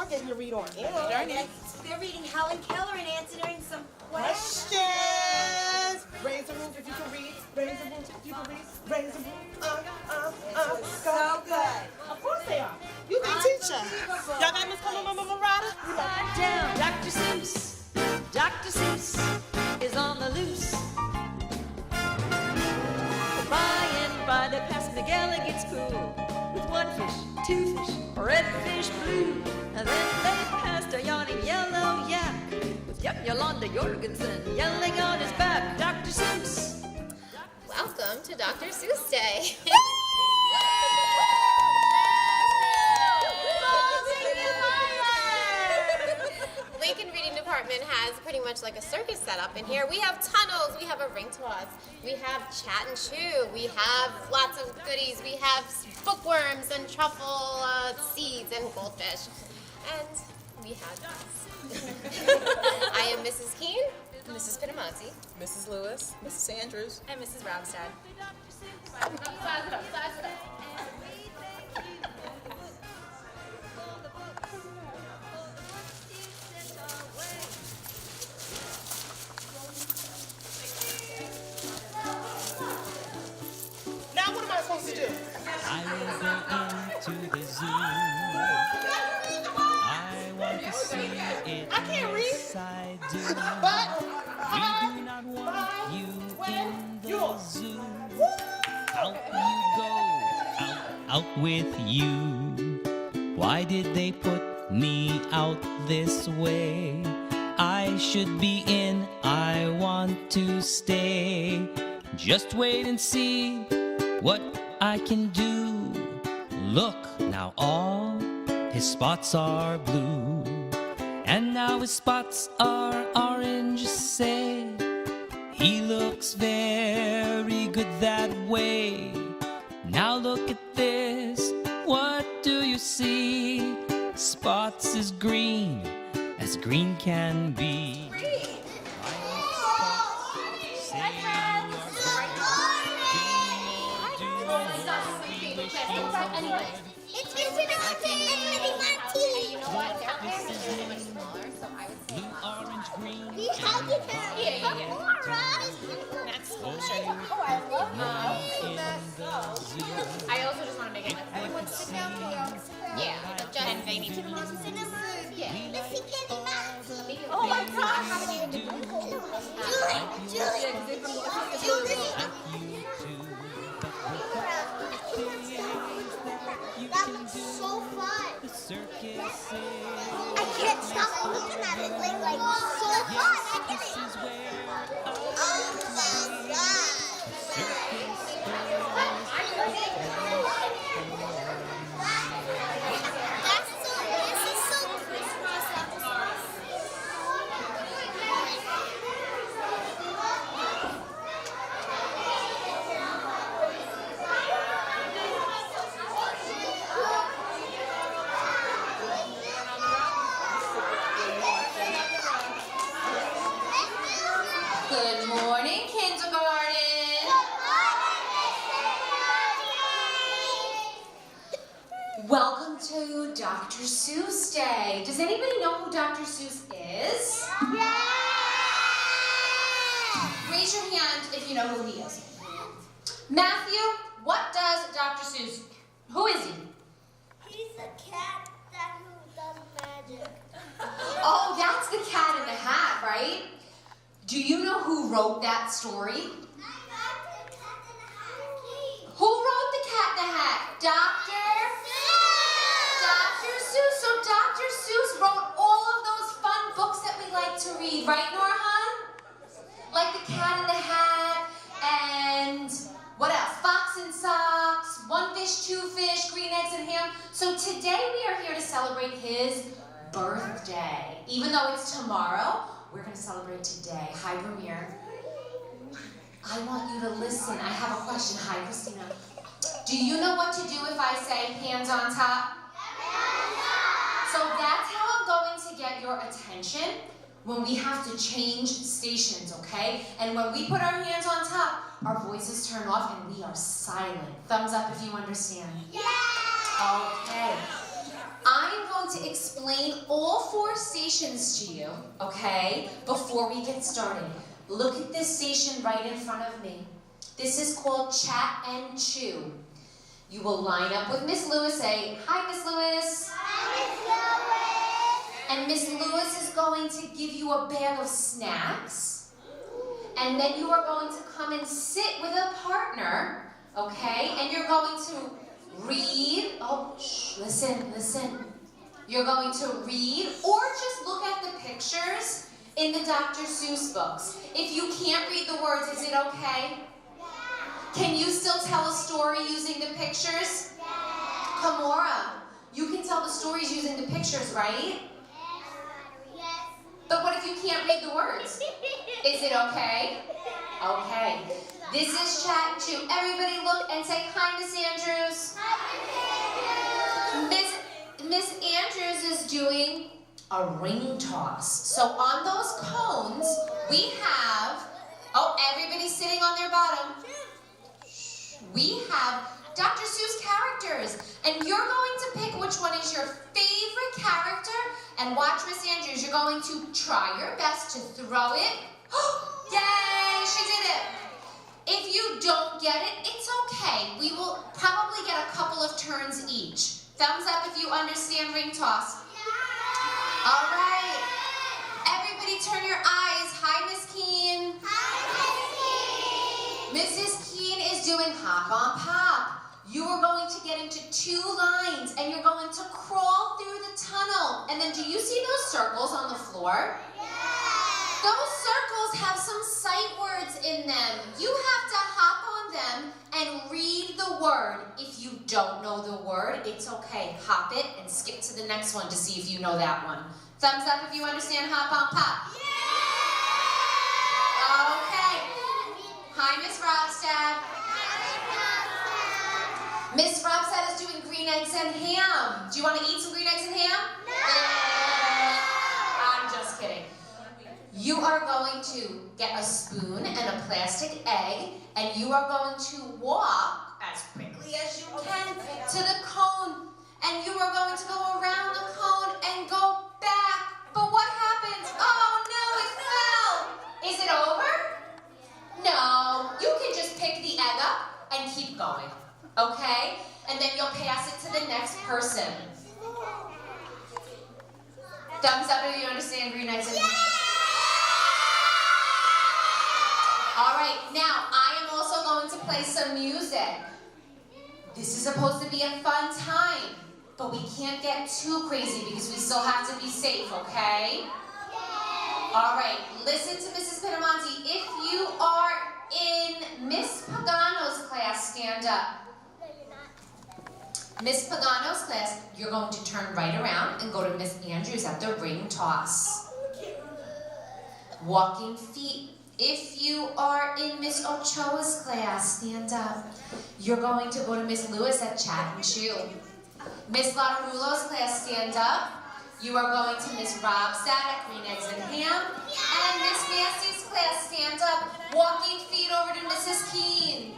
are getting to read on Journey. They're reading Helen Keller and answering some questions. Raise the roof if you can read. Raise the roof if you can read. Raise the roof. So good. Of course they are. You the teacher. Y'all got Miss Marada? Down, Dr. Seuss. Dr. Seuss is on the loose. By and by they pass McGilligan's pool with one fish, two fish, red fish, blue. And then they passed a yawning yellow yak with young Yolanda Jorgensen yelling on his back, Dr. Seuss. Welcome to Dr. Seuss Day. Lincoln Reading Department has pretty much like a circus set up in here. We have tunnels, we have a ring toss, we have chat and chew, we have lots of goodies, we have bookworms and truffle seeds and goldfish. And we have this. I am Mrs. Keene, Mrs. Pinamazzi, Mrs. Lewis, Mrs. Andrews, and Mrs. Ramstad. Now what am I supposed to do? I will go into the zoo. I want to see it. I can't read. Yes, I do. But We do not want you in the zoo. Out you go, out with you. Why did they put me out this way? I should be in, I want to stay. Just wait and see what I can do. Look, now all his spots are blue, and now his spots are orange. Say, he looks very good that way. Now look at this, what do you see? Spots is green, as green can be. It's Mr. Martin. You know what? They're so much smaller, so I would say Orange, green. We have to have next we'll show you. Oh, I love that. I also just want to make it Everyone sit down for you. yeah, and they need to be Yeah. oh my That was so fun. Circus I can't stop looking at it like so fun. I can't. Oh my god. This is so Christmas episode. Good morning, kindergarten. Welcome to Dr. Seuss Day. Does anybody know who Dr. Seuss is? Raise your hand if you know who he is. Matthew, what does Dr. Seuss, who is he? He's a cat who does magic. Oh, that's the Cat in the Hat, right? Do you know who wrote that story? Who wrote the Cat in the Hat? Dr. Seuss. So Dr. Seuss wrote all of those fun books that we like to read, right, Norhan? Like the Cat in the Hat and what else? Fox and Socks, One Fish, Two Fish, Green Eggs and Ham. So today we are here to celebrate his birthday. Even though it's tomorrow, we're going to celebrate today. Hi, Premier. I want you to listen. I have a question. Hi, Christina. Do you know what to do if I say hands on top? So that's how I'm going to get your attention when we have to change stations, okay? And when we put our hands on top, our voices turn off and we are silent. Thumbs up if you understand. Yeah! Okay. I'm going to explain all 4 stations to you, okay, before we get started. Look at this station right in front of me. This is called Chat and Chew. You will line up with Miss Lewis, say, "Hi, Miss Lewis." Hi, Miss Lewis. And Miss Lewis is going to give you a bag of snacks. And then you are going to come and sit with a partner, okay? And you're going to read. Oh, shh, listen. You're going to read or just look at the pictures in the Dr. Seuss books. If you can't read the words, is it okay? Can you still tell a story using the pictures? Kamora, you can tell the stories using the pictures, right? Yes. But what if you can't read the words? Is it okay? Okay. This is Chat and Chew. Everybody look and say, "Hi, Miss Andrews." Hi, Miss Andrews. Miss Andrews is doing a ring toss. So on those cones, we have, everybody's sitting on their bottom. We have Dr. Seuss characters. And you're going to pick which one is your favorite character. And watch, Miss Andrews, you're going to try your best to throw it. Yay, she did it. If you don't get it, it's okay. We will probably get a couple of turns each. Thumbs up if you understand ring toss. All right. Everybody turn your eyes. Hi, Miss Keene. Hi, Miss Mrs. Keene is doing hop on pop. You are going to get into 2 lines and you're going to crawl through the tunnel. And then do you see those circles on the floor? Those circles have some sight words in them. You have to hop on them and read the word. If you don't know the word, it's okay. Hop it and skip to the next one to see if you know that one. Thumbs up if you understand hop on pop. Okay. Hi, Miss Robstad. Miss Robstad is doing green eggs and ham. Do you want to eat some green eggs and ham? No. I'm just kidding. You are going to get a spoon and a plastic egg, and you are going to walk as quickly as you can to the cone, and you are going to go around the cone and go back. But what happens? Oh no, it fell. Is it over? No, you can just pick the egg up and keep going, okay? And then you'll pass it to the next person. Thumbs up if you understand green eggs and ham. All right, now I am also going to play some music. This is supposed to be a fun time, but we can't get too crazy because we still have to be safe, okay? All right, listen to Mrs. Pinamonti. If you are in Miss Pagano's class, stand up. Miss Pagano's class, you're going to turn right around and go to Miss Andrews at the ring toss. Walking feet. If you are in Miss Ochoa's class, stand up. You're going to go to Miss Lewis at Chat and Chew. Miss Latarulo's class, stand up. You are going to Miss Robstad at Green Eggs and Ham. And Miss Nancy's class, stand up. Walking feet over to Mrs. Keene.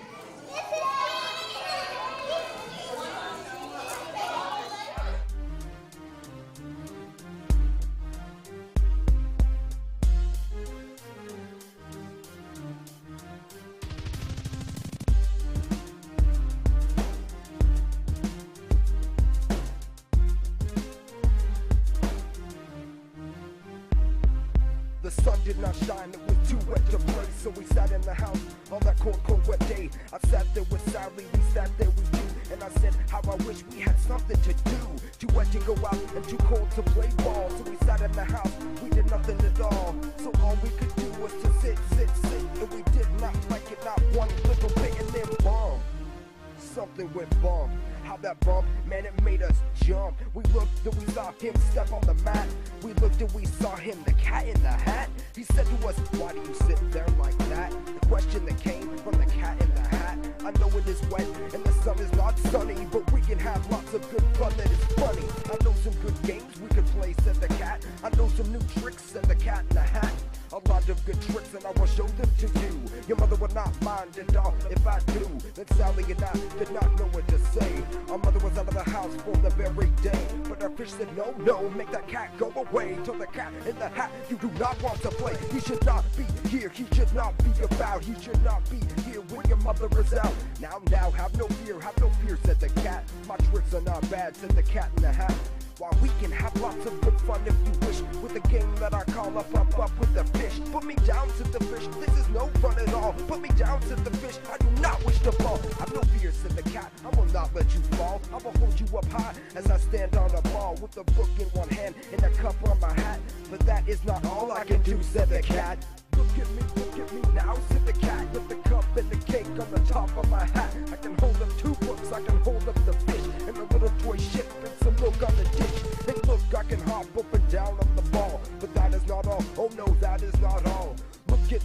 The sun did not shine, it was too wet to play, so we sat in the house on that cold, cold, wet day. I sat there with Sally, we sat there with you, and I said how I wish we had something to do. Too wet to go out and too cold to play ball, so we sat in the house, we did nothing at all. So all we could do was to sit, and we did not like it, not one little bit, and then bomb. Something went bump. How that bump, man, it made us jump. We looked and we saw him step on the mat. We looked and we saw him, the cat in the hat. He said to us, why do you sit there like that? The question that came from the cat in the hat. I know it is wet and the sun is not sunny, but we can have lots of good fun that is funny. I know some good games we could play, said the cat. I know some new tricks, said the cat in the hat. A lot of good tricks and I will show them to you. Your mother would not mind at all. If I do, then Sally and I did not know what to say. Our mother was out of the house for the very day, but our fish said no, no, make that cat go away. Told the cat in the hat, you do not want to play. He should not be here, he should not be about. He should not be here when your mother is out. Now, have no fear, said the cat. My tricks are not bad, said the cat in the hat. While we can have lots of good fun if you wish, with a game that I call up with the fish. Put me down, said the fish, this is no fun at all. Put me down, said the fish, I do not wish to fall. I've no fear, said the cat, I will not let you fall. I will hold you up high as I stand on a ball, with a book in one hand and a cup on my hat. But that is not all I can do, said the cat. Look at me now, said the cat, with the cup and the cake on the top of my hat. I can hold up 2 books, I can hold up the fish, and a little toy ship and some milk on the dish. And look, I can hop up and down on the ball, but that is not all, oh no, that is not all. Look at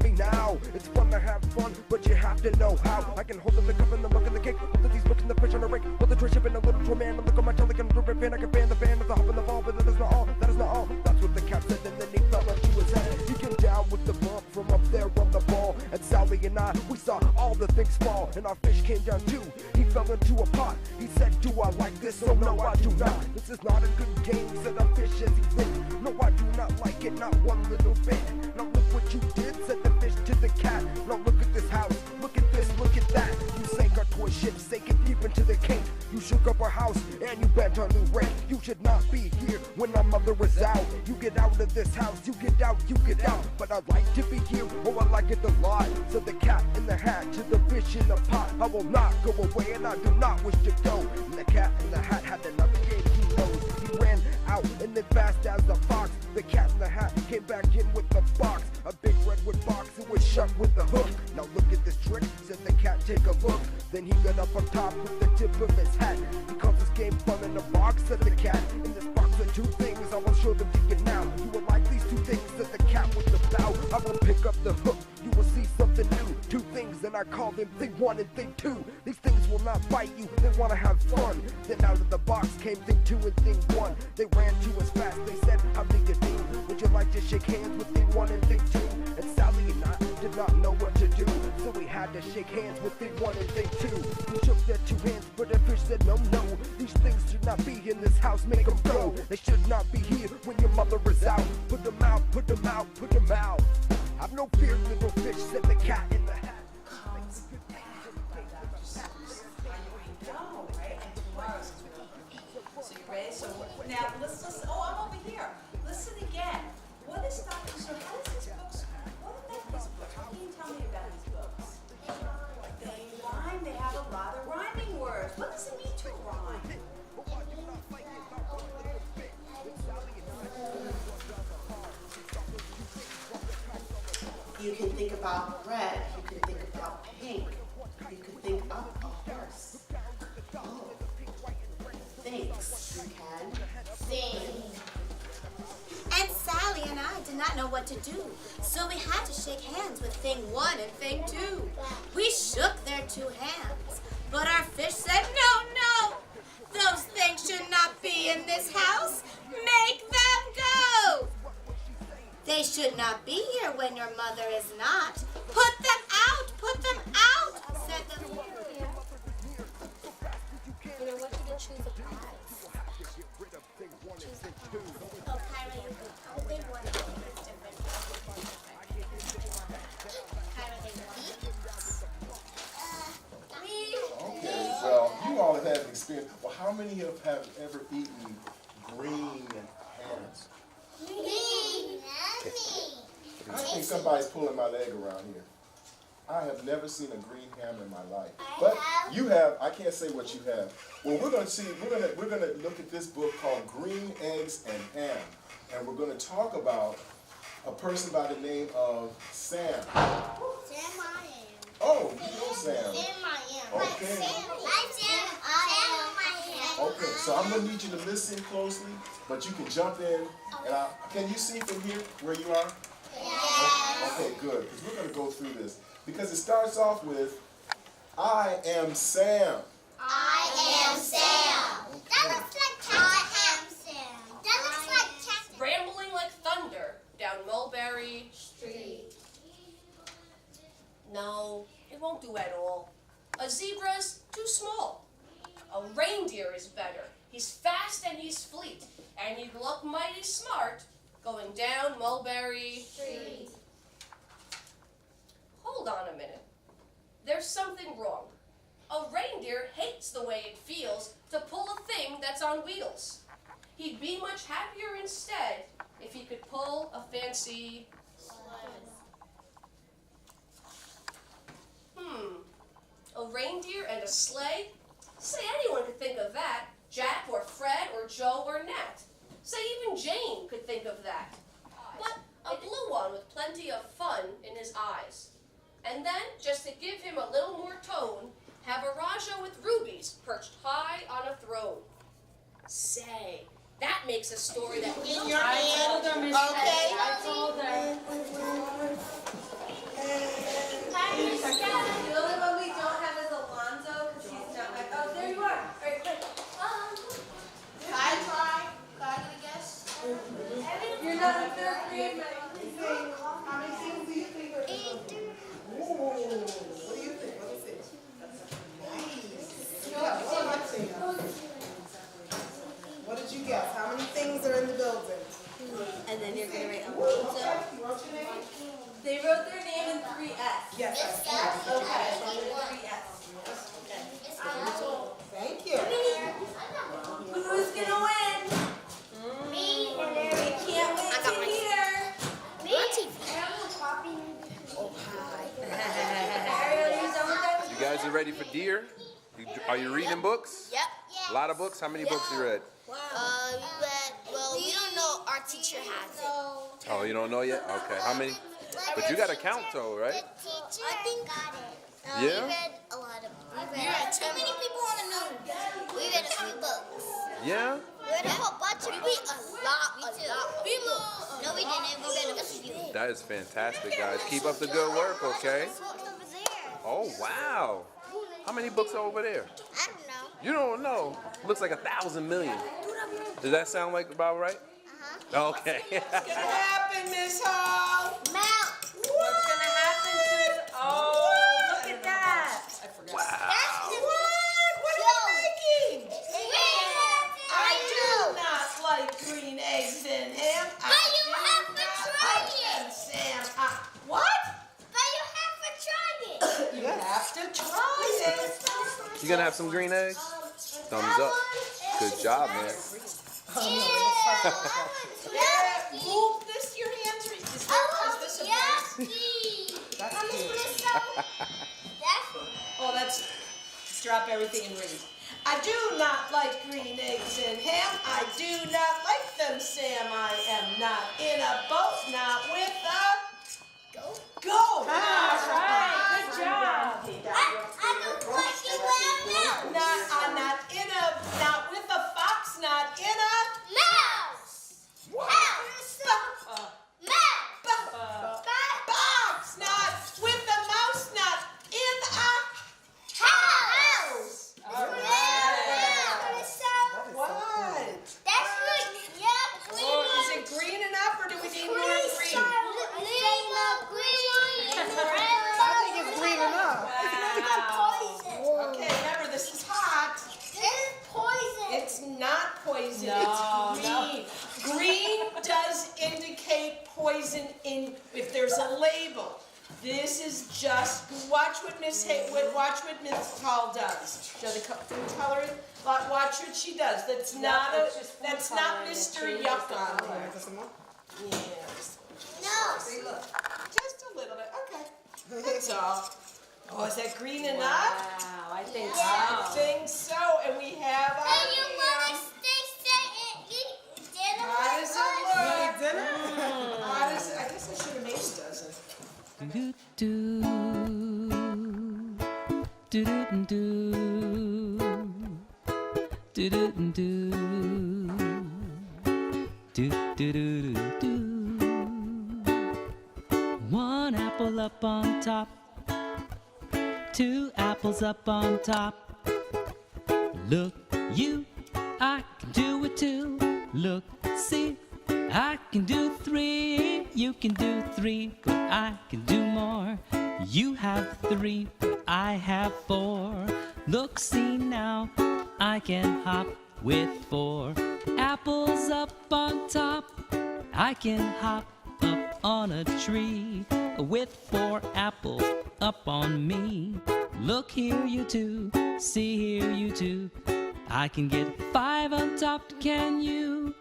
me now. It's fun to have fun, but you have to know how. I can hold up the cup and the mug and the cake, hold up these books and the fish on the rake, hold the toy ship and a little toy man. Look at my jelly, I can rip fan, I can fan the fan as I hop in the ball, but that is not all, that is not all. That's what the cat said, and then he fell into his head. He came down with the bump from up there on the ball, and Sally and I, we saw all the things fall, and our fish came down too. He fell into a pot. He said, do I like this? Oh no, I do not. This is not a good game, said the fish as he blinked. No, I do not like it, not one little bit. Now look what you did, said the fish to the cat. Now look at this house, look at this, look at that. You sank our toy ship, sank it deep into the cake. You shook up our house, and you bent our new rake. You should not be here when our mother is out. You get out of this house, you get out, you get out. But I'd like to be here, oh I like it a lot. Said the cat in the hat to the fish in the pot. I will not go away, and I do not wish to go. And the cat in the hat had another game he knows. He ran out, and then fast as a fox. The cat in the hat came back in with the box. A big redwood box, it was shut with the hook. Now look at this trick, said the cat, take a look. Then he got up on top with the tip of his hat. He calls this game fun in the box, said the cat. In this box are 2 things, I will show them to you now. You will like these 2 things, said the cat with the bow. I will pick up the hook, you will see something new. 2 things, and I call them thing 1 and thing 2. These things will not bite you, they want to have fun. Then out of the box came thing 2 and thing 1. They ran 2 as fast, they said, how do you do? Would you like to shake hands with thing 1 and thing 2? And Sally and I did not know what to do, so we had to shake hands with thing 1 and thing 2. We shook their 2 hands, but the fish said no, no. These things should not be in this house, make them go. They should not be here when your mother is out. Put them out, put them out, put them out. I've no fear, little fish, said the cat in the hat. So you ready? So now let's listen. Oh, I'm over here. Listen again. What is Dr. So how does these books, what about these books? What can you tell me about these books? They rhyme. They have a lot of rhyming words. What does it mean to rhyme? You can think about red, you can think about pink, you can think of a horse. Oh, thanks, you can. Sing. And Sally and I did not know what to do, so we had to shake hands with thing 1 and thing 2. We shook their 2 hands, but our fish said, no, no, those things should not be in this house. Make them go. They should not be here when your mother is not. Put them out, said the fish. You know, what did you choose the prize? Oh, Kyra, you can. Oh, they won. It's different. Kyra, they won. Okay, well, you all have had experience. Well, how many have ever eaten green hams? I think somebody's pulling my leg around here. I have never seen a green ham in my life. But you have. I can't say what you have. Well, we're going to see. We're going to look at this book called Green Eggs and Ham, and we're going to talk about a person by the name of Sam. Sam I am. Oh, you know Sam. Sam I am. Okay. Sam I am. Okay, so I'm going to need you to listen closely, but you can jump in. And can you see from here where you are? Yes. Okay, good, because we're going to go through this. Because it starts off with, I am Sam. I am Sam. That looks like I am Sam. That looks like Chester. Rambling like thunder down Mulberry Street. No, it won't do at all. A zebra's too small. A reindeer is better. He's fast and he's fleet, and he'd look mighty smart going down Mulberry Street. Hold on a minute. There's something wrong. A reindeer hates the way it feels to pull a thing that's on wheels. He'd be much happier instead if he could pull a fancy a reindeer and a sleigh? Say anyone could think of that. Jack or Fred or Joe or Nat. Say even Jane could think of that. But a blue one with plenty of fun in his eyes. And then, just to give him a little more tone, have a Raja with rubies perched high on a throne. Say, that makes a story that In your hand. Okay. I told her. The only one we don't have is Alonzo because he's not like, oh, there you are. All right, quick. Can I try? Can I get a guess? You're not in third grade, man. How many things do you think are in the book? Ooh. What do you think? What do you think? Nice. Yeah, what am I saying? What did you guess? How many things are in the building? And then you're going to write Okay, you wrote your name? They wrote their name in 3S. Yes. Okay, so there's 3S. Thank you. Who's going to win? Me. We can't wait to hear. Me? You guys are ready for Deer? Are you reading books? Yep. A lot of books? How many books you read? Well, we don't know. Our teacher has it. Oh, you don't know yet? Okay. How many? But you got to count though, right? I think got it. Yeah? We read a lot of books. We read too many people want to know. We read a few books. Yeah? We read a whole bunch of books. A lot. No, we didn't. We read a few. That is fantastic, guys. Keep up the good work, okay? Oh, wow. How many books are over there? I don't know. You don't know. Looks like 1,000 million. Does that sound like about right? Okay. What's gonna happen, Miss Hall? Mount. What's going to happen to... Oh, look at that. Wow. What are you making? I do not like green eggs and ham. But you have to try it. Sam, what? But you have to try it. You have to try it. You gonna have some green eggs? Thumbs up. Good job, man. Move this, your hands. Is this a Yucky. That's cute. Oh, let's drop everything and read. I do not like green eggs and ham. I do not like them, Sam. I am not in a boat, not with a... Go! That's right. Good job. I don't like it well. Not with a fox, not in a... Mouse. Box, not with a mouse, not in a house. All right. What? That's good. Yeah. Oh, is it green enough, or do we need more green? I think it's green enough. Okay, remember this is hot. It's not poison. No, it's green. Green does indicate poison if there's a label. This is just watch what Miss Hall does. Does the food coloring? Watch what she does. That's not Mr. Yuck on there. Yes. No. See, look, just a little bit. Okay, that's all. Oh, is that green enough? Wow, I think I think so. And we have our And you want to stay dinner? How does it look? How does it? I guess I should have made a dozen. Do do do do do do do do do do. One apple up on top, two apples up on top. Look, you, I can do it too. Look, see, I can do three. You can do three, but I can do more. You have 3, I have 4. Look, see now, I can hop with 4. Apples up on top, I can hop up on a tree with 4 apples up on me. Look here, you two, see here, you two. I can get 5 on top, can you?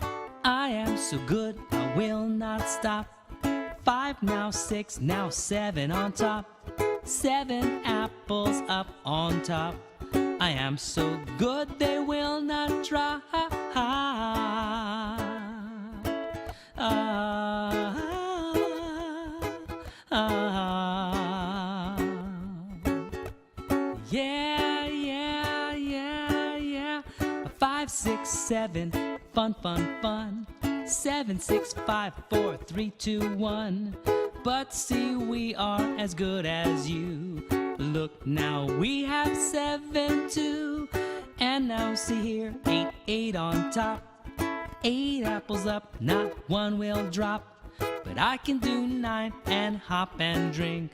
I am so good, I will not stop. 5, now 6, now 7 on top. 7 apples up on top. I am so good, they will not drop. Yeah, yeah, yeah, yeah. 5, 6, 7, fun, fun, fun. 7, 6, 5, 4, 3, 2, 1. But see, we are as good as you. Look now, we have 7 too. And now see here, 8, 8 on top. 8 apples up, not one will drop. But I can do 9 and hop and drink.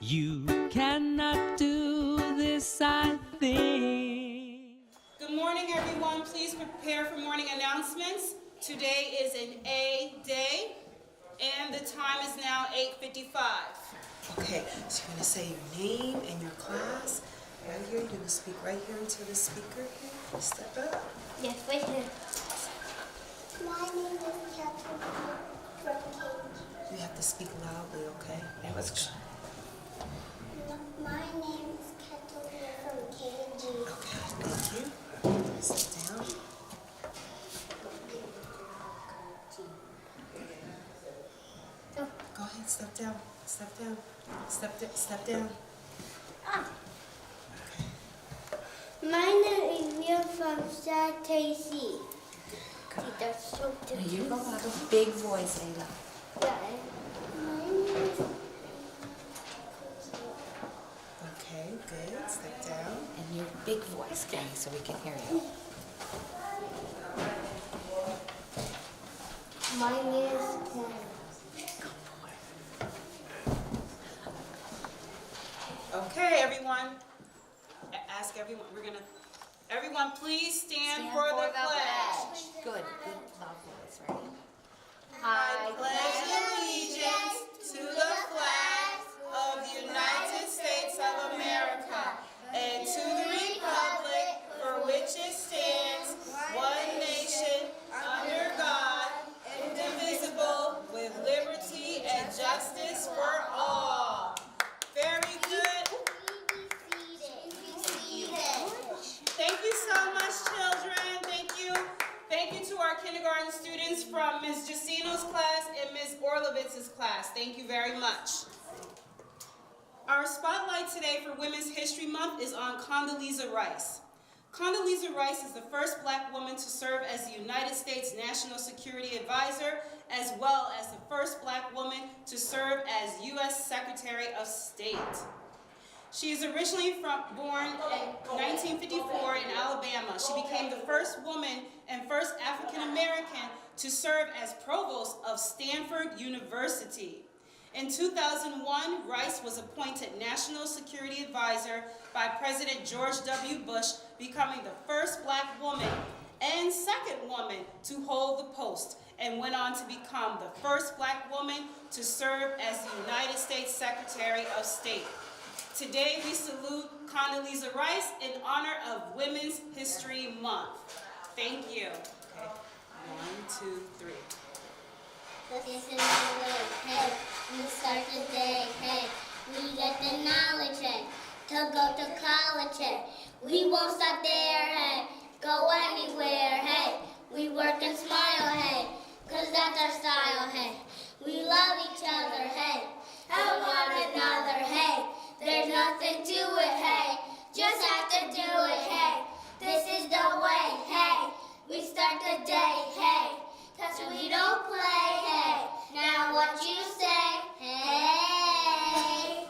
You cannot do this, I think. Good morning, everyone. Please prepare for morning announcements. Today is an A day, and the time is now 8:55. Okay, so you're going to say your name and your class. Right here, you're going to speak right here into the speaker here. Step up. Yes, right here. My name is Catherine from Cambridge. You have to speak loudly, okay? Yeah, let's go. My name is Catherine from KG. Okay, thank you. Sit down. Go ahead, step down. Step down. Step down. My name is Mia from Tacy. That's so difficult. You go have a big voice, Ayla. My name is... Okay, good. Step down. And your big voice, okay, so we can hear you. My name is... Okay, everyone. Ask everyone. Everyone, please stand for the pledge. Good, good, loud voice, ready? I pledge allegiance to the flag of the United States of America and to the republic for which it stands, one nation, under God, indivisible, with liberty and justice for all. Very good. Thank you so much, children. Thank you. Thank you to our kindergarten students from Ms. Jacino's class and Ms. Orlovitz's class. Thank you very much. Our spotlight today for Women's History Month is on Condoleezza Rice. Condoleezza Rice is the first Black woman to serve as the United States National Security Advisor, as well as the first Black woman to serve as U.S. Secretary of State. She is originally born in 1954 in Alabama. She became the first woman and first African American to serve as provost of Stanford University. In 2001, Rice was appointed National Security Advisor by President George W. Bush, becoming the first Black woman and second woman to hold the post, and went on to become the first Black woman to serve as the United States Secretary of State. Today we salute Condoleezza Rice in honor of Women's History Month. Thank you. Okay. 1, 2, 3. Listen to it, hey, we start the day, hey, we get the knowledge, hey, to go to college, hey, we won't stop there, hey, go anywhere, hey, we work and smile, hey, 'cause that's our style, hey, we love each other, hey, help one another, hey, there's nothing to it, hey, just have to do it, hey, this is the way, hey, we start the day, hey, 'cause we don't play, hey, now what you say, hey.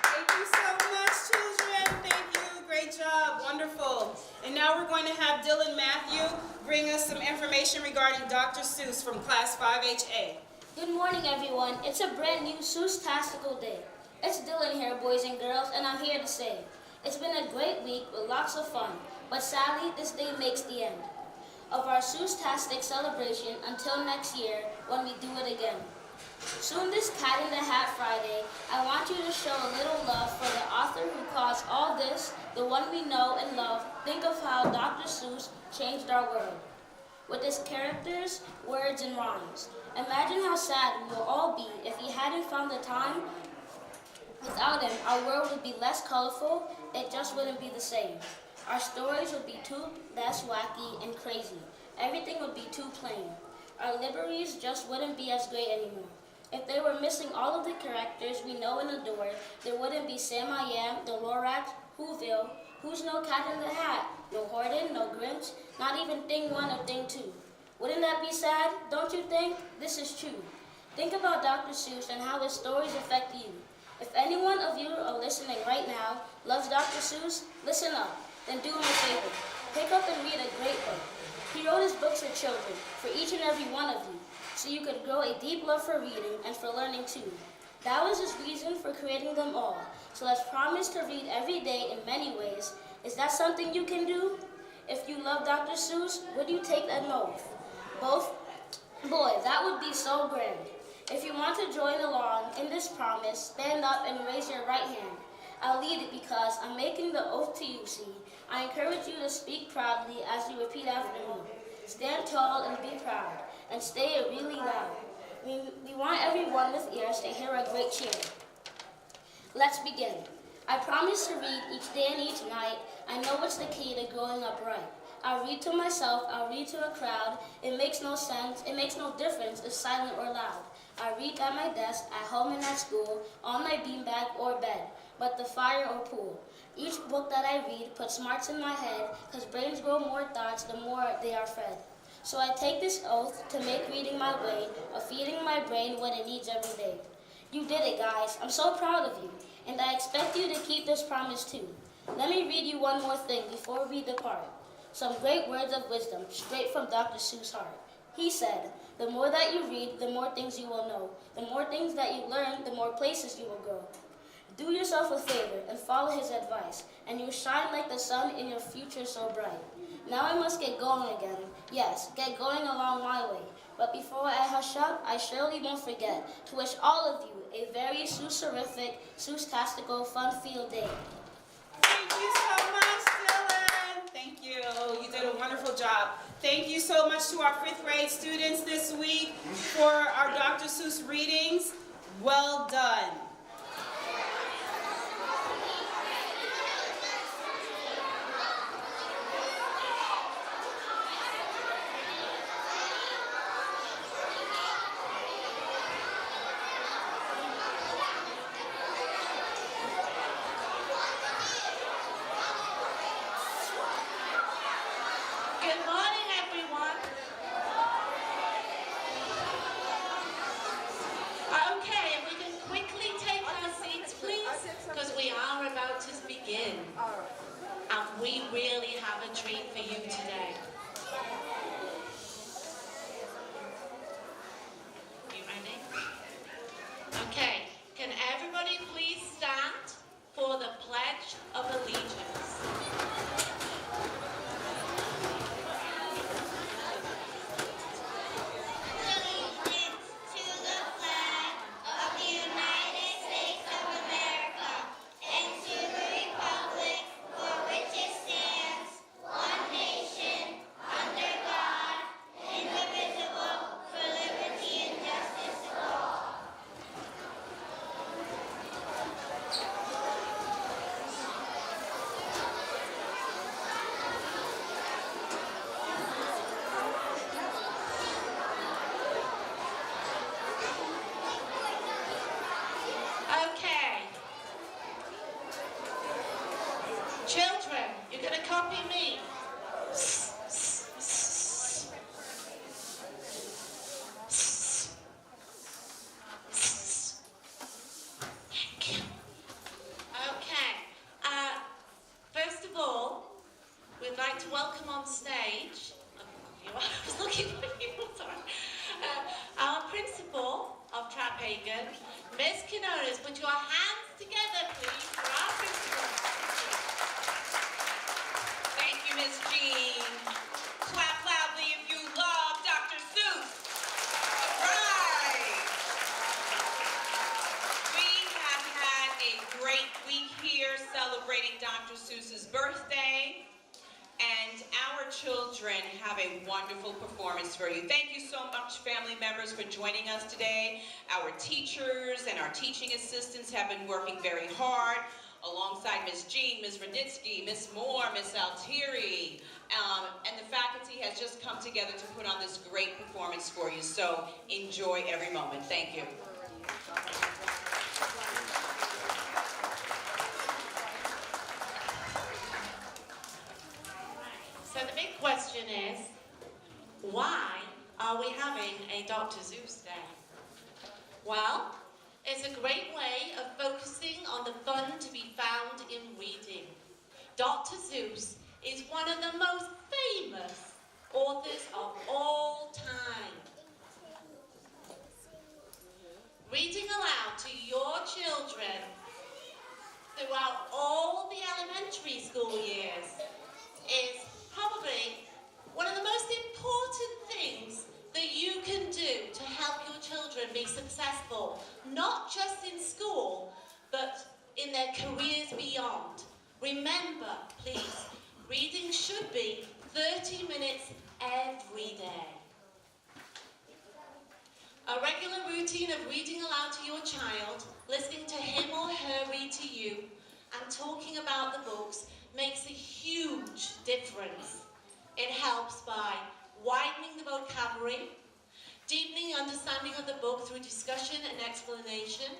Thank you so much, children. Thank you. Great job. Wonderful. And now we're going to have Dylan Matthew bring us some information regarding Dr. Seuss from Class 5HA. Good morning, everyone. It's a brand new Seuss-tastical day. It's Dylan here, boys and girls, and I'm here to say, it's been a great week with lots of fun, but sadly, this day makes the end of our Seuss-tastic celebration until next year when we do it again. Soon this Cat in the Hat Friday, I want you to show a little love for the author who caused all this, the one we know and love. Think of how Dr. Seuss changed our world with his characters, words, and rhymes. Imagine how sad we will all be if he hadn't found the time. Without him, our world would be less colorful, it just wouldn't be the same. Our stories would be too less wacky and crazy. Everything would be too plain. Our libraries just wouldn't be as great anymore. If they were missing all of the characters we know and adore, there wouldn't be Sam I Am, the Lorax, Whoville, Who's No Cat in the Hat, no Horton, no Grinch, not even Thing 1 or Thing 2. Wouldn't that be sad, don't you think? This is true. Think about Dr. Seuss and how his stories affect you. If any one of you are listening right now loves Dr. Seuss, listen up, then do him a favor. Pick up and read a great book. He wrote his books for children, for each and every one of you, so you could grow a deep love for reading and for learning too. That was his reason for creating them all. So let's promise to read every day in many ways. Is that something you can do? If you love Dr. Seuss, would you take an oath? Both? Boy, that would be so grand. If you want to join along in this promise, stand up and raise your right hand. I'll lead it because I'm making the oath to you, see. I encourage you to speak proudly as you repeat after me. Stand tall and be proud, and say it really loud. We want everyone with ears to hear a great cheer. Let's begin. I promise to read each day and each night. I know it's the key to growing up right. I'll read to myself, I'll read to a crowd. It makes no sense, it makes no difference if silent or loud. I read at my desk, at home and at school, on my beanbag or bed, but the fire or pool. Each book that I read puts smarts in my head, cause brains grow more thoughts the more they are fed. So I take this oath to make reading my way, of feeding my brain what it needs every day. You did it, guys. I'm so proud of you, and I expect you to keep this promise too. Let me read you one more thing before we depart. Some great words of wisdom, straight from Dr. Seuss' heart. He said, the more that you read, the more things you will know. The more things that you learn, the more places you will go. Do yourself a favor and follow his advice, and you'll shine like the sun in your future so bright. Now I must get going again. Yes, get going along my way. But before I hush up, I surely won't forget to wish all of you a very Seuss-erific, Seuss-tastical, fun-filled day. Thank you so much, Dylan. Thank you. You did a wonderful job. Thank you so much to our 5th grade students this week for our Dr. Seuss readings. Well done. Good morning, everyone. Okay, if we can quickly take our seats, please, because we are about to begin. And we really have a treat for you today. You ready? Okay, can everybody please stand for the Pledge of Allegiance? Children, you're going to copy me. Thank you. Okay. First of all, we'd like to welcome on stage. I was looking for you. Sorry. Our principal of Traphaghan, Miss Quinones. Put your hands together, please, for our principal. Thank you, Miss Jean. Clap loudly if you love Dr. Seuss. All right. We have had a great week here celebrating Dr. Seuss's birthday, and our children have a wonderful performance for you. Thank you so much, family members, for joining us today. Our teachers and our teaching assistants have been working very hard alongside Ms. Jean, Ms. Raditsky, Ms. Moore, Ms. Altieri, and the faculty has just come together to put on this great performance for you. So enjoy every moment. Thank you. So the big question is, why are we having a Dr. Seuss Day? Well, it's a great way of focusing on the fun to be found in reading. Dr. Seuss is one of the most famous authors of all time. Reading aloud to your children throughout all the elementary school years is probably one of the most important things that you can do to help your children be successful, not just in school, but in their careers beyond. Remember, please, reading should be 30 minutes every day. A regular routine of reading aloud to your child, listening to him or her read to you, and talking about the books makes a huge difference. It helps by widening the vocabulary, deepening understanding of the book through discussion and explanation,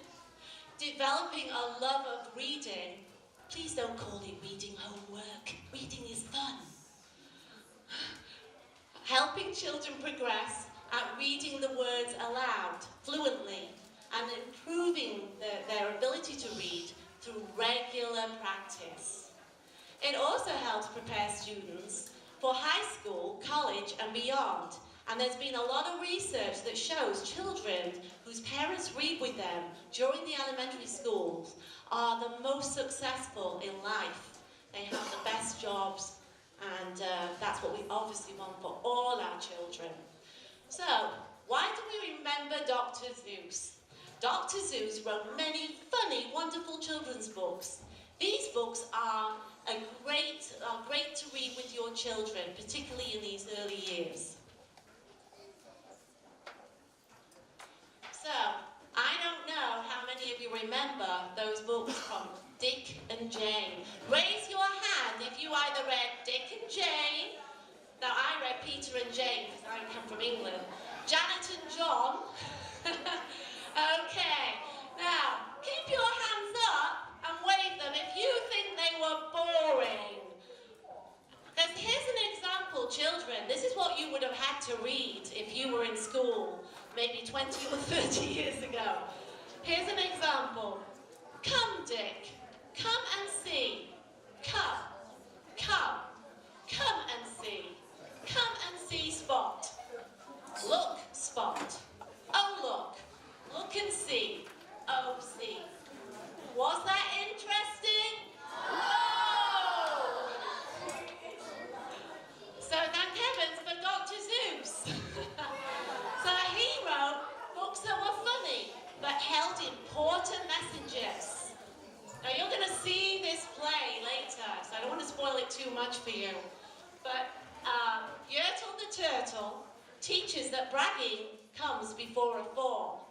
developing a love of reading. Please don't call it reading homework. Reading is fun. Helping children progress at reading the words aloud fluently and improving their ability to read through regular practice. It also helps prepare students for high school, college, and beyond. And there's been a lot of research that shows children whose parents read with them during the elementary schools are the most successful in life. They have the best jobs, and that's what we obviously want for all our children. So, why do we remember Dr. Seuss? Dr. Seuss wrote many funny, wonderful children's books. These books are great to read with your children, particularly in these early years. So, I don't know how many of you remember those books from Dick and Jane. Raise your hand if you either read Dick and Jane. Now, I read Peter and Jane because I come from England. Janet and John. Okay. Now, keep your hands up and wave them if you think they were boring. Because here's an example, children. This is what you would have had to read if you were in school maybe 20 or 30 years ago. Here's an example. Come, Dick. Come and see. Come. Come. Come and see. Come and see Spot. Look, Spot. Oh, look. Look and see. Oh, see. Was that interesting? Oh! So thank heavens for Dr. Seuss. So he wrote books that were funny, but held important messages. Now you're going to see this play later, so I don't want to spoil it too much for you. But Yertle the Turtle teaches that bragging comes before a fall.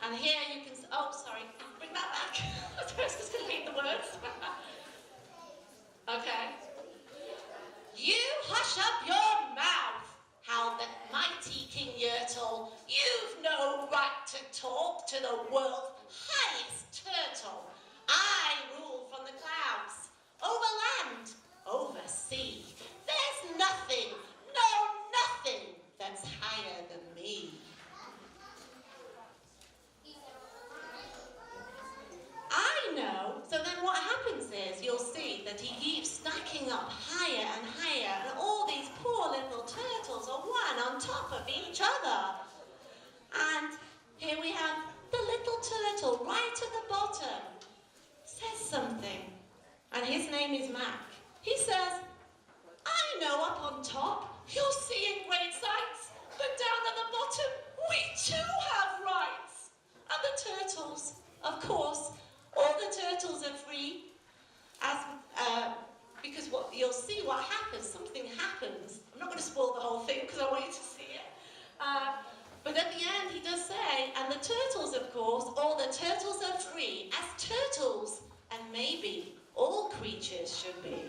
And here you can, oh sorry, bring that back. I was just going to read the words. Okay. You hush up your mouth, howled the mighty King Yertle. You've no right to talk to the world's highest turtle. I rule from the clouds, over land, over sea. There's nothing, no nothing that's higher than me. I know. So then what happens is you'll see that he keeps stacking up higher and higher, and all these poor little turtles are one on top of each other. And here we have the little turtle too have rights. And the turtles, of course, all the turtles are free. Because you'll see what happens. Something happens. I'm not going to spoil the whole thing because I want you to see it. But at the end, he does say, and the turtles, of course, all the turtles are free, as turtles, and maybe all creatures should be.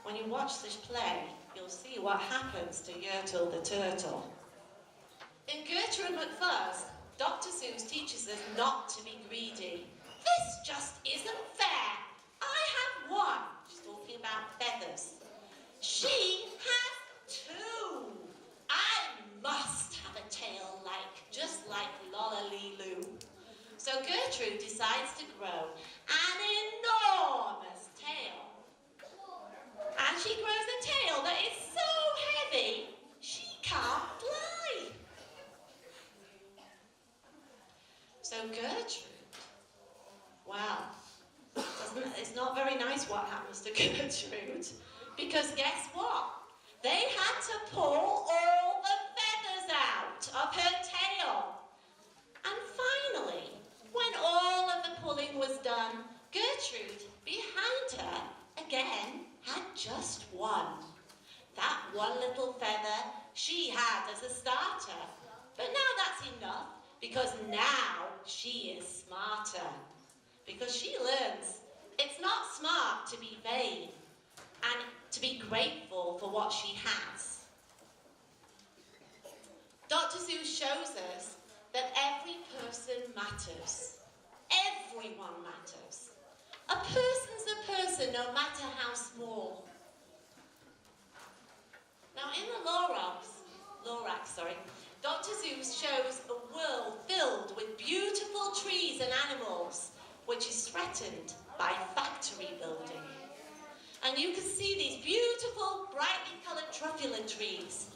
When you watch this play, you'll see what happens to Yertle the turtle. In Gertrude McFuzz, Dr. Seuss teaches us not to be greedy. This just isn't fair. I have one. She's talking about feathers. She has two. I must have a tail just like Lollalilu. So Gertrude decides to grow an enormous tail. And she grows a tail that is so heavy, she can't fly. So Gertrude, wow, it's not very nice what happens to Gertrude. Because guess what? They had to pull all the feathers out of her tail. And finally, when all of the pulling was done, Gertrude, behind her, again, had just one. That one little feather she had as a starter. But now that's enough, because now she is smarter. Because she learns it's not smart to be vain and to be grateful for what she has. Dr. Seuss shows us that every person matters. Everyone matters. A person's a person, no matter how small. Now, in the Lorax, Dr. Seuss shows a world filled with beautiful trees and animals, which is threatened by factory building. And you can see these beautiful, brightly coloured truffula trees.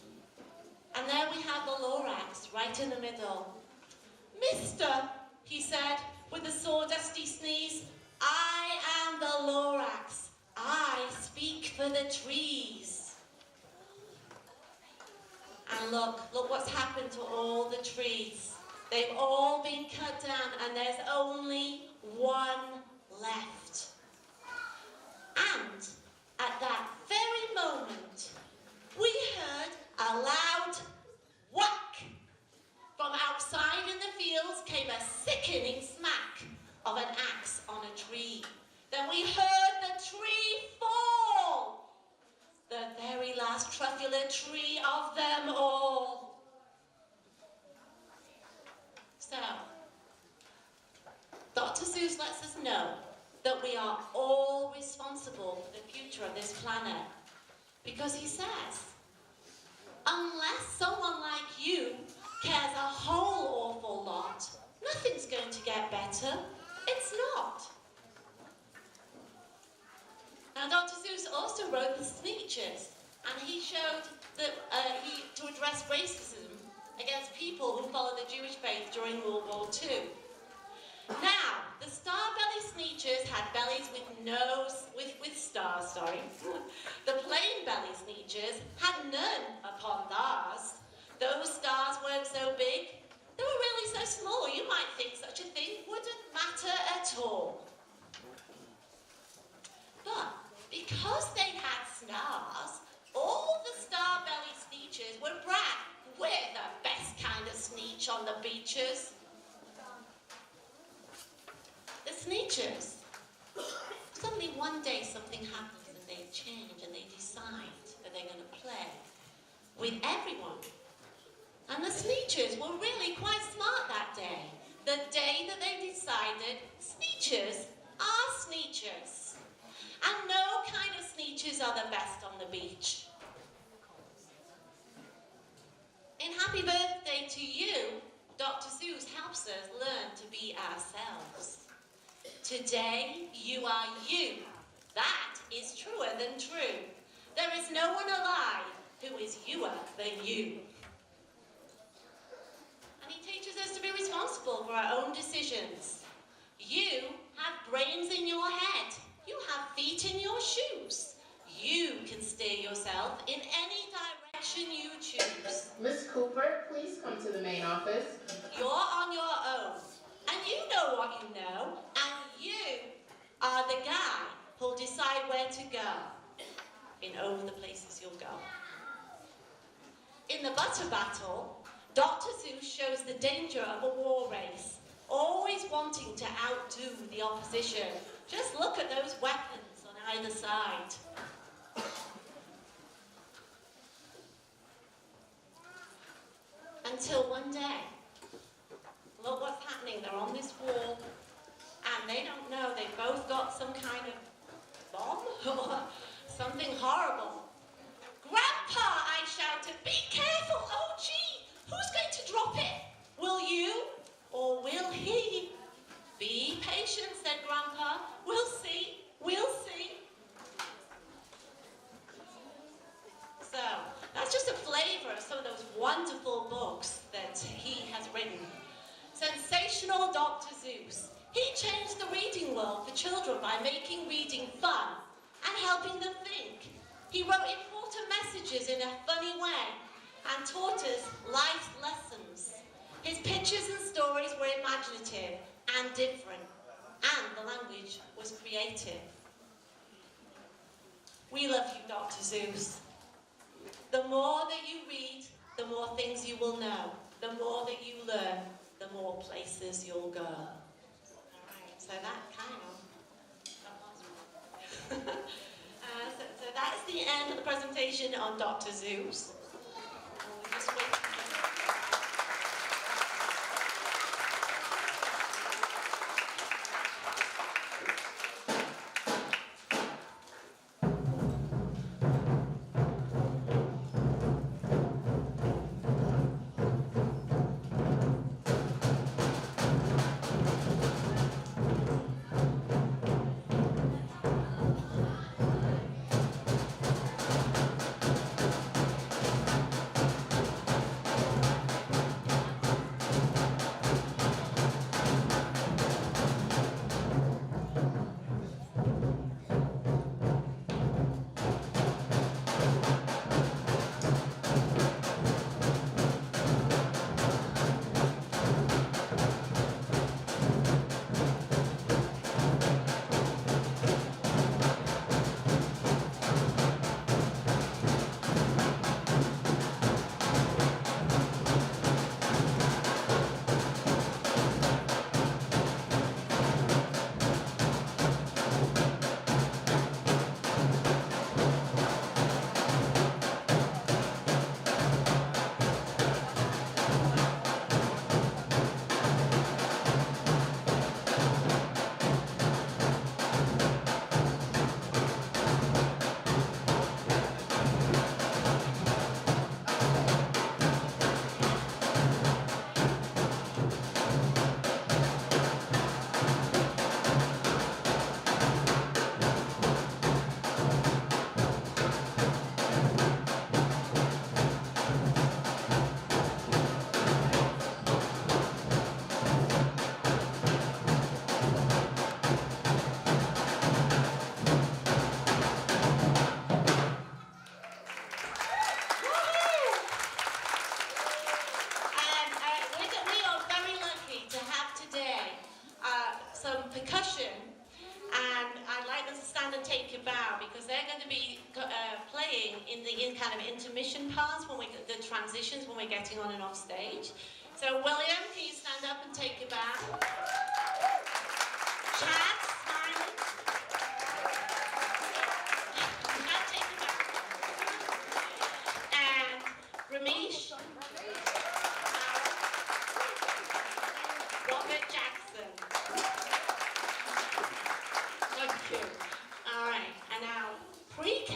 And there we have the Lorax right in the middle. "Mister," he said, with a sawdusty sneeze, "I am the Lorax. I speak for the trees." And look what's happened to all the trees. They've all been cut down and there's only one left. And at that very moment, we heard a loud whack. From outside in the fields came a sickening smack of an axe on a tree. Then we heard the tree fall. The very last truffula tree of them all. So, Dr. Seuss lets us know that we are all responsible for the future of this planet. Because he says, unless someone like you cares a whole awful lot, nothing's going to get better. It's not. Now, Dr. Seuss also wrote the Sneetches, and he showed that to address racism against people who followed the Jewish faith during World War II. Now, the star-belly Sneetches had bellies with stars. The plain belly Sneetches had none upon theirs. Those stars weren't so big. They were really so small, you might think such a thing wouldn't matter at all. But because they had stars, all the star-belly Sneetches would brag, "We're the best kind of Sneetch on the beaches." The Sneetches, suddenly one day something happens and they change and they decide that they're going to play with everyone. And the Sneetches were really quite smart that day. The day that they decided Sneetches are Sneetches. And no kind of Sneetches are the best on the beach. In Happy Birthday to You, Dr. Seuss helps us learn to be ourselves. Today, you are you. That is truer than true. There is no one alive who is youer than you. And he teaches us to be responsible for our own decisions. You have brains in your head. You have feet in your shoes. You can steer yourself in any direction you choose. Miss Cooper, please come to the main office. You're on your own, and you know what you know, and you are the guy who'll decide where to go in over the places you'll go. In the butter battle, Dr. Seuss shows the danger of a war race, always wanting to outdo the opposition. Just look at those weapons on either side. Until one day, look what's happening. They're on this wall, and they don't know they've both got some kind of bomb or something horrible. Grandpa, I shouted, be careful! Oh, gee, who's going to drop it? Will you or will he? Be patient, said Grandpa. We'll see, we'll see. So, that's just a flavor of some of those wonderful books that he has written. Sensational Dr. Seuss. He changed the reading world for children by making reading fun and helping them think. He wrote important messages in a funny way and taught us life lessons. His pictures and stories were imaginative and different, and the language was creative. We love you, Dr. Seuss. The more that you read, the more things you will know. The more that you learn, the more places you'll go. All right, so that kind of... So that's the end of the presentation on Dr. Seuss. We'll just wait. Percussion, and I'd like them to stand and take your bow because they're going to be playing in the kind of intermission parts, when the transitions when we're getting on and off stage. So William, can you stand up and take your bow? Chad, smile. Chad, take your bow. And Ramesh. Robert Jackson. Thank you. All right, and now pre-K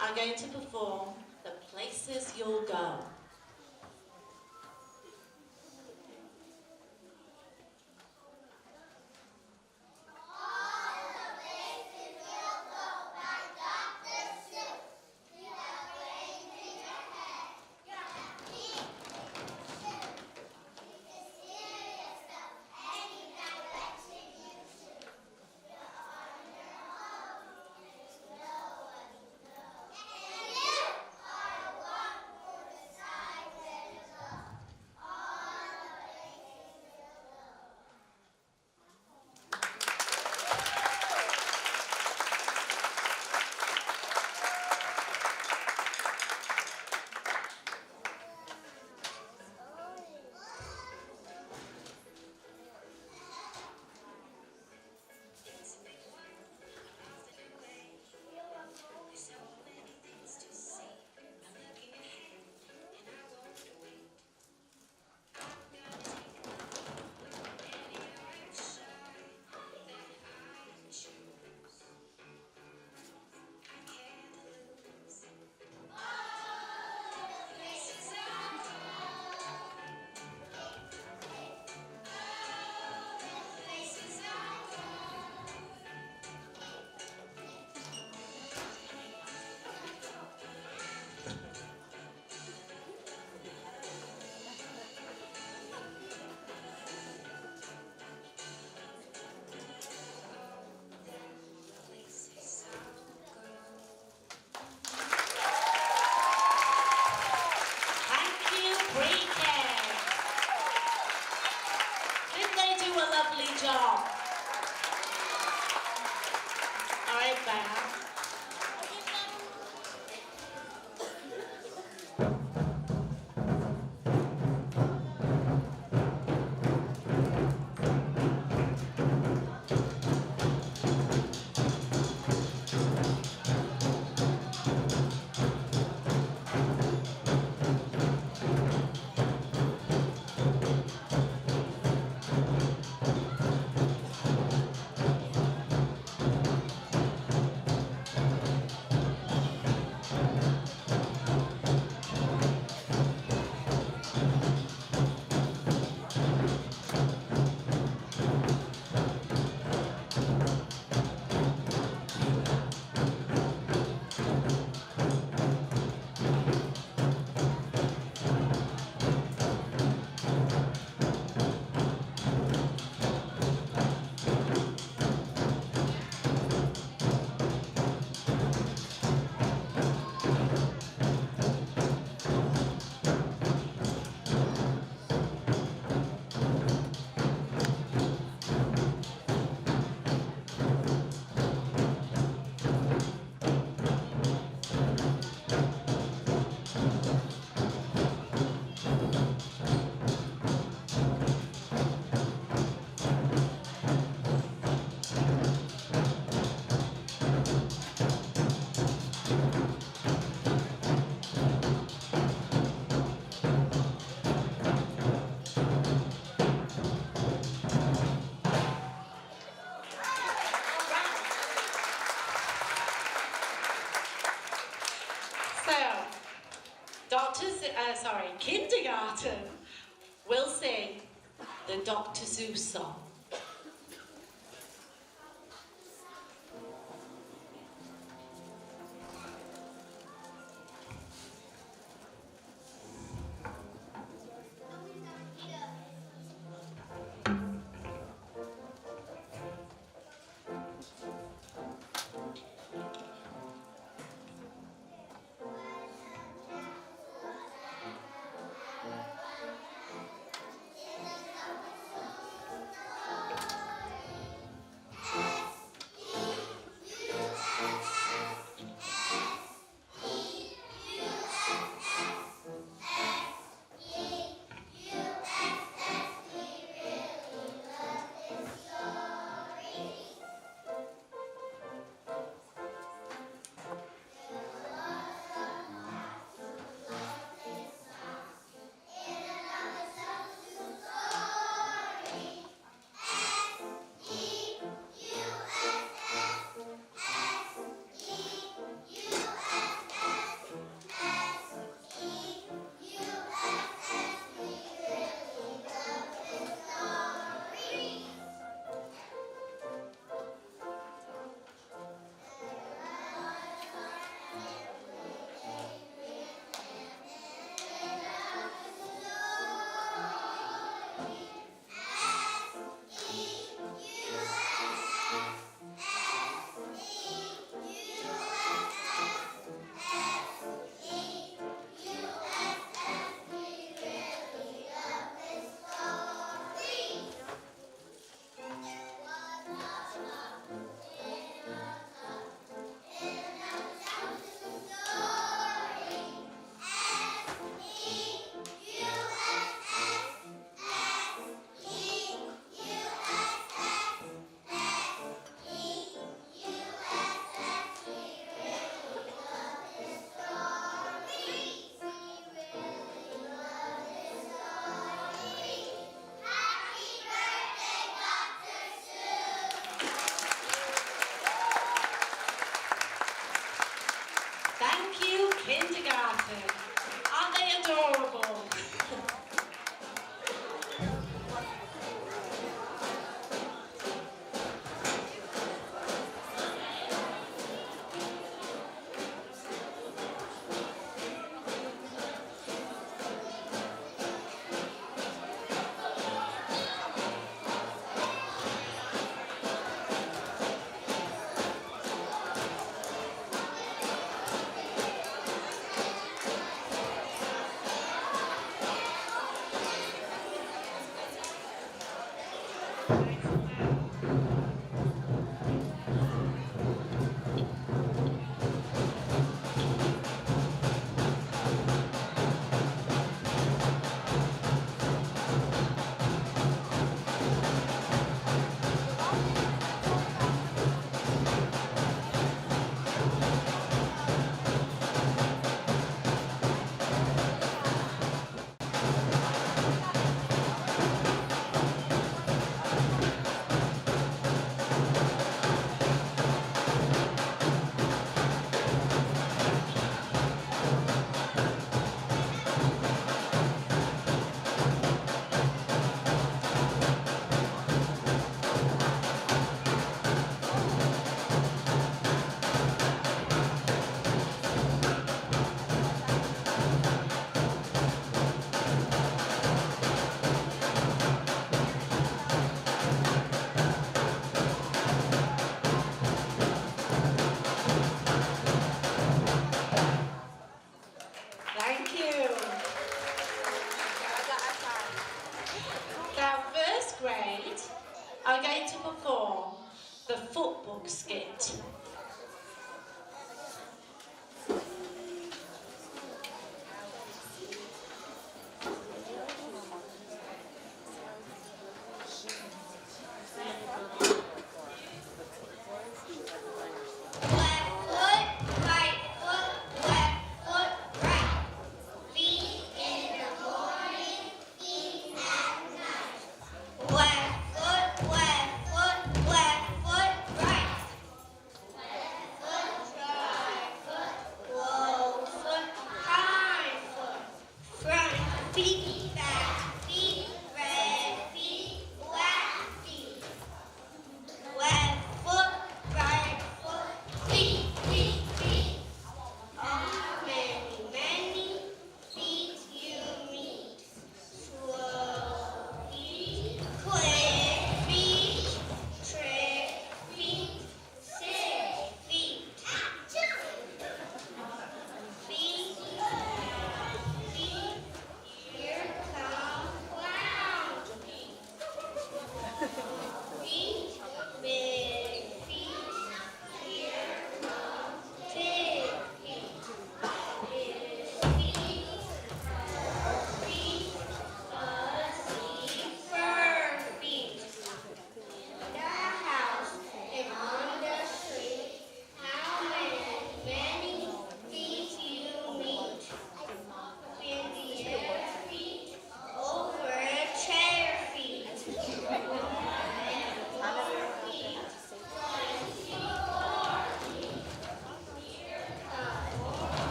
are going to perform The Places You'll Go. You are Kindergarten will sing the Dr. Seuss song. Thank you, Kindergarten. Aren't they adorable?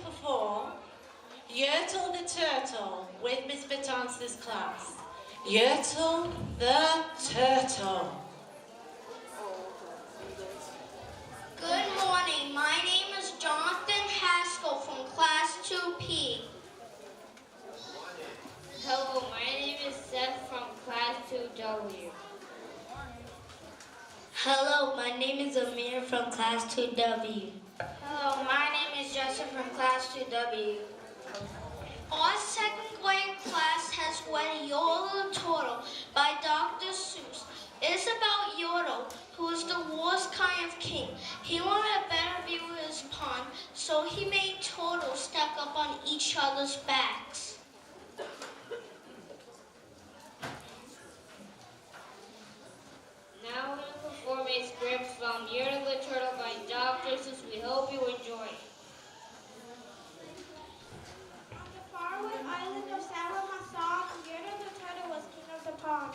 perform Yertle the Turtle with Miss Batance's class. Yertle the Turtle. Good morning. My name is Jonathan Haskell from Class 2P. Hello, my name is Seth from Class 2W. Hello, my name is Amir from Class 2W. Hello, my name is Joseph from Class 2W. Our second grade class has read Yodel the Turtle by Dr. Seuss. It's about Yodel, who is the worst kind of king. He wanted a better view of his pond, so he made turtles stack up on each other's backs. Now we're going to perform a script from Yertle the Turtle by Dr. Seuss. We hope you enjoy. On the faraway island of Salamasan, Yertle the Turtle was king of the pond.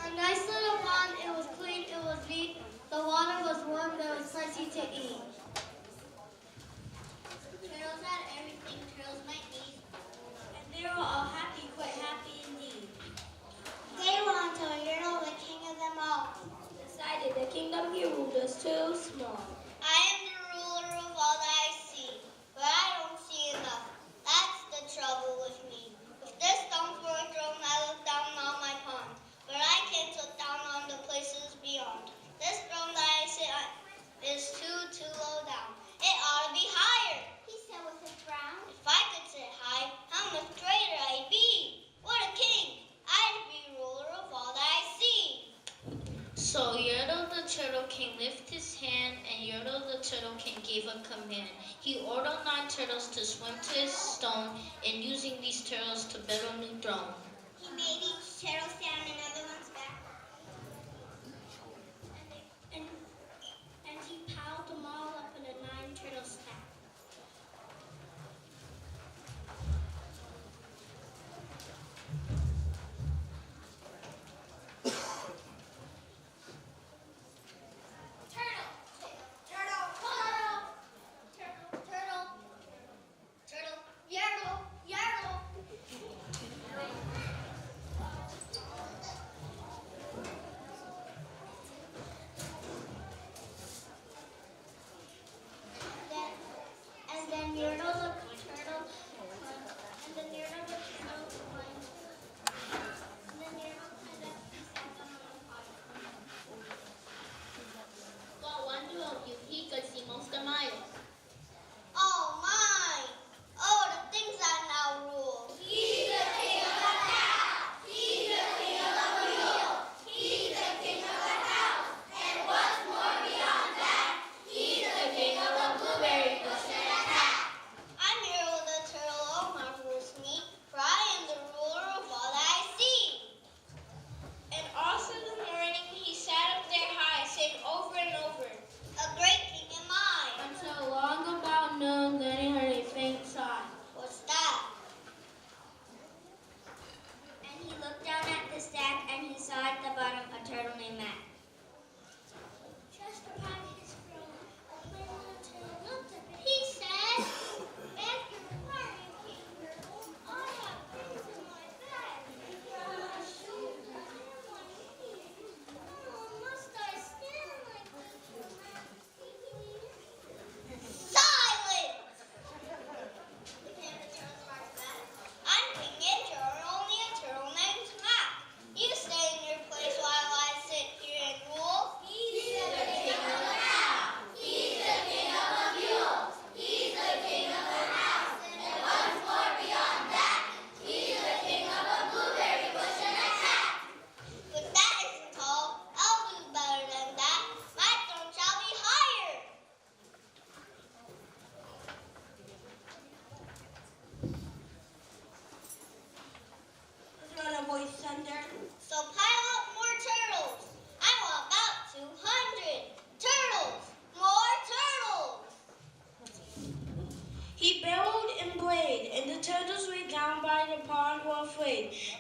A nice little pond, it was clean, it was neat. The water was warm, there was plenty to eat. Turtles had everything turtles might need. And they were all happy, quite happy indeed. They wanted to Yertle, the king of them all. Decided the kingdom he ruled was too small. I am the ruler of all that I see, but I don't see enough. That's the trouble with me. If this stones were a throne, I look down on my pond, but I can't look down on the places beyond. This throne that I sit on is too low down. It ought to be higher, he said with a frown. If I could sit high, how much greater I'd be. What a king! I'd be ruler of all that I see. So Yertle the Turtle King lifted his hand, and Yertle the Turtle King gave a command. He ordered 9 turtles to swim to his stone, and using these turtles to build a new throne. He made each turtle stand on another one's back, and he piled them all up in a 9 turtle stack.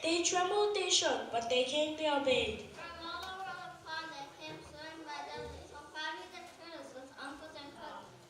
They trembled, they shook, but they can't be obeyed. From all over the pond they came swimming by dozens, so crowded the turtles with uncles and cousins.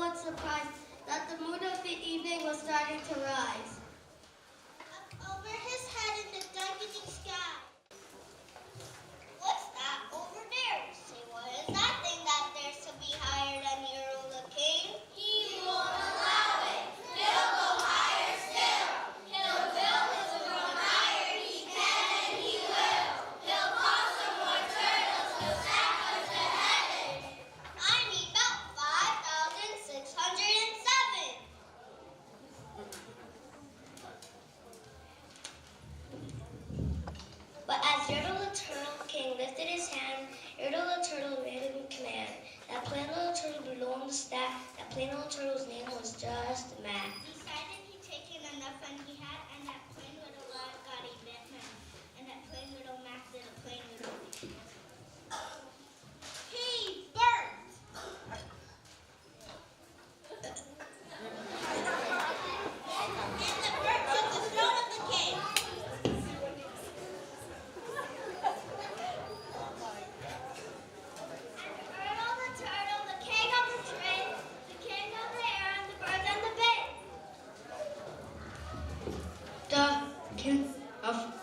somewhat surprised that the mood of the evening was starting to rise. Up over his head in the darkening sky. What's that over there? Say, what is that thing that dares to be higher than your ruler king? He won't allow it. He'll go higher still. He'll build his throne higher. He can and he will. He'll cause some more turtles. He'll stack us to heaven. I need about 5,607. But as Yertle the Turtle King lifted his hand, Yertle the Turtle made him command. That plain little turtle below on the stack, that plain little turtle's name was just Matt. Decided he'd taken enough fun he had, and that plain little lad got a bit mad. And that plain little Matt did a plain little He burnt! And the bird took the throne of the king. Yertle the turtle, the king of the tree, the king of the air, and the birds and the bee. The king of the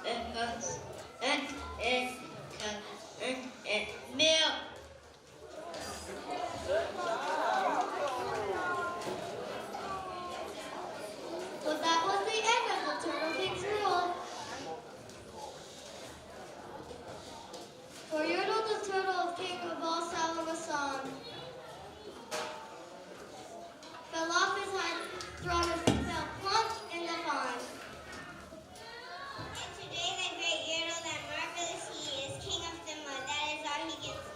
earth and milk. Well, that was the end of the Turtle King's rule. For Yertle the Turtle, king of all Salamasan, fell off his high throne and fell plump in the pond. And today the great Yertle, that marvelous he is, king of the mud, that is all he gets.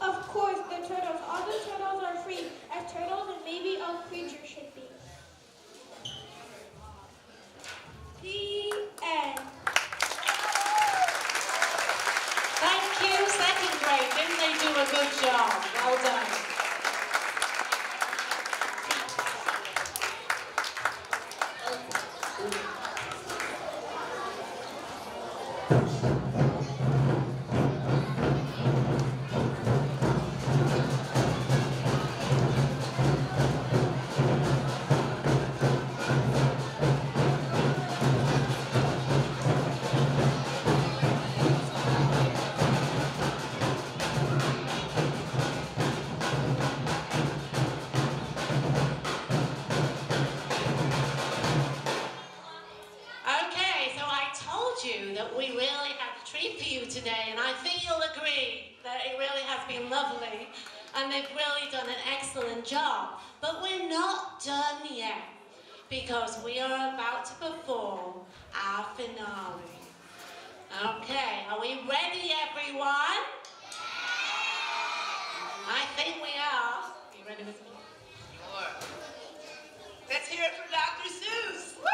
Of course, the turtles. All the turtles are free, as turtles and maybe all creatures should be. The end. Thank you, second grade. Didn't they do a good job? Well done. Okay, so I told you that we really had a treat for you today, and I think you'll agree that it really has been lovely, and they've really done an excellent job. But we're not done yet, because we are about to perform our finale. Okay, are we ready, everyone? I think we are. Are you ready, Miss Moore? Sure. Let's hear it from Dr. Seuss. Woo!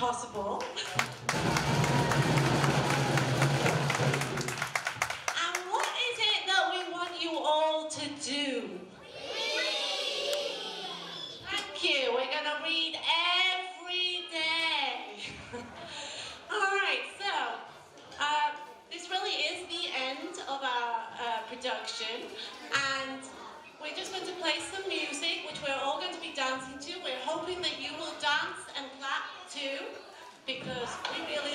possible. And what is it that we want you all to do? Thank you. We're going to read every day. All right, so this really is the end of our production, and we're just going to play some music, which we're all going to be dancing to. We're hoping that you will dance and clap too, because we really